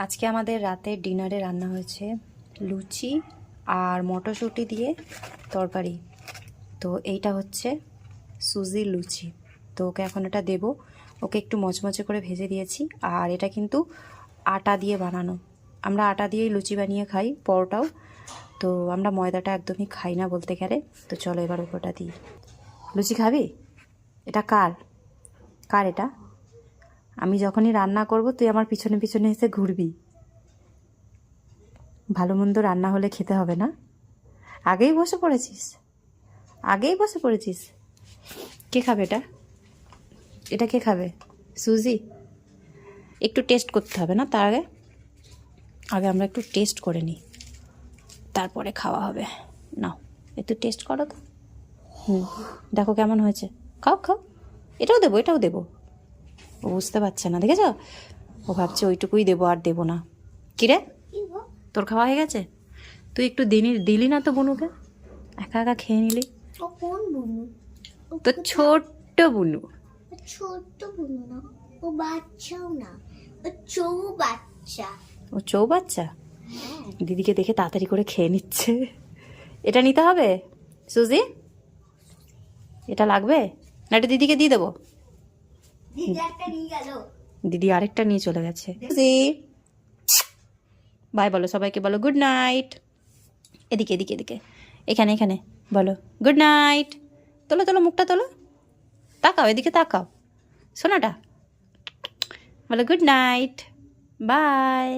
আজকে আমাদের রাতের ডিনারে রান্না হয়েছে লুচি আর মটরশুঁটি দিয়ে তরকারি। তো এইটা হচ্ছে সুজির লুচি। তো ওকে এখন এটা দেবো। ওকে একটু মচমচে করে ভেজে দিয়েছি। আর এটা কিন্তু আটা দিয়ে বানানো। আমরা আটা দিয়েই লুচি বানিয়ে খাই, পরোটাও। তো আমরা ময়দাটা একদমই খাই না বলতে গেলে। তো চলো এবার ওটা দিই। লুচি খাবি? এটা কার কার এটা? আমি যখনই রান্না করব তুই আমার পিছনে পিছনে এসে ঘুরবি। ভালো মন্দ রান্না হলে খেতে হবে না? আগেই বসে পড়েছিস। কে খাবে এটা? এটা কে খাবে? সুজি? একটু টেস্ট করতে হবে না তার আগে? আগে আমরা একটু টেস্ট করে নিই, তারপরে খাওয়া হবে। নাও একটু টেস্ট করো তো। দেখো কেমন হয়েছে। খাও খাও, এটাও দেবো। ও বুঝতে পারছে না, দেখেছ? ও ভাবছে ওইটুকুই দেবো আর দেবো না। কিরে, তোর খাওয়া হয়ে গেছে? তুই একটু দিলি না তো বুনুকে, একা একা খেয়ে নিলি। কোন বুনু? তো ছোট্ট বুনু। ছোট্ট বুনু না, ও বাচ্চাও না, ও চৌবাচ্চা। ও চৌবাচ্চা? দিদিকে দেখে তাড়াতাড়ি করে খেয়ে নিচ্ছে। এটা নিতে হবে সুজি? এটা লাগবে না? এটা দিদিকে দিয়ে দেবো। দিদি একটা নিয়ে গেল। দিদি আরেকটা নিয়ে চলে গেছে। সুজি বাই বলো সবাইকে, বলো গুড নাইট। এদিকে এখানে বলো গুড নাইট। তোলো মুখটা তোলো, তাকাও এদিকে, তাকাও সোনাটা, বলো গুড নাইট, বাই।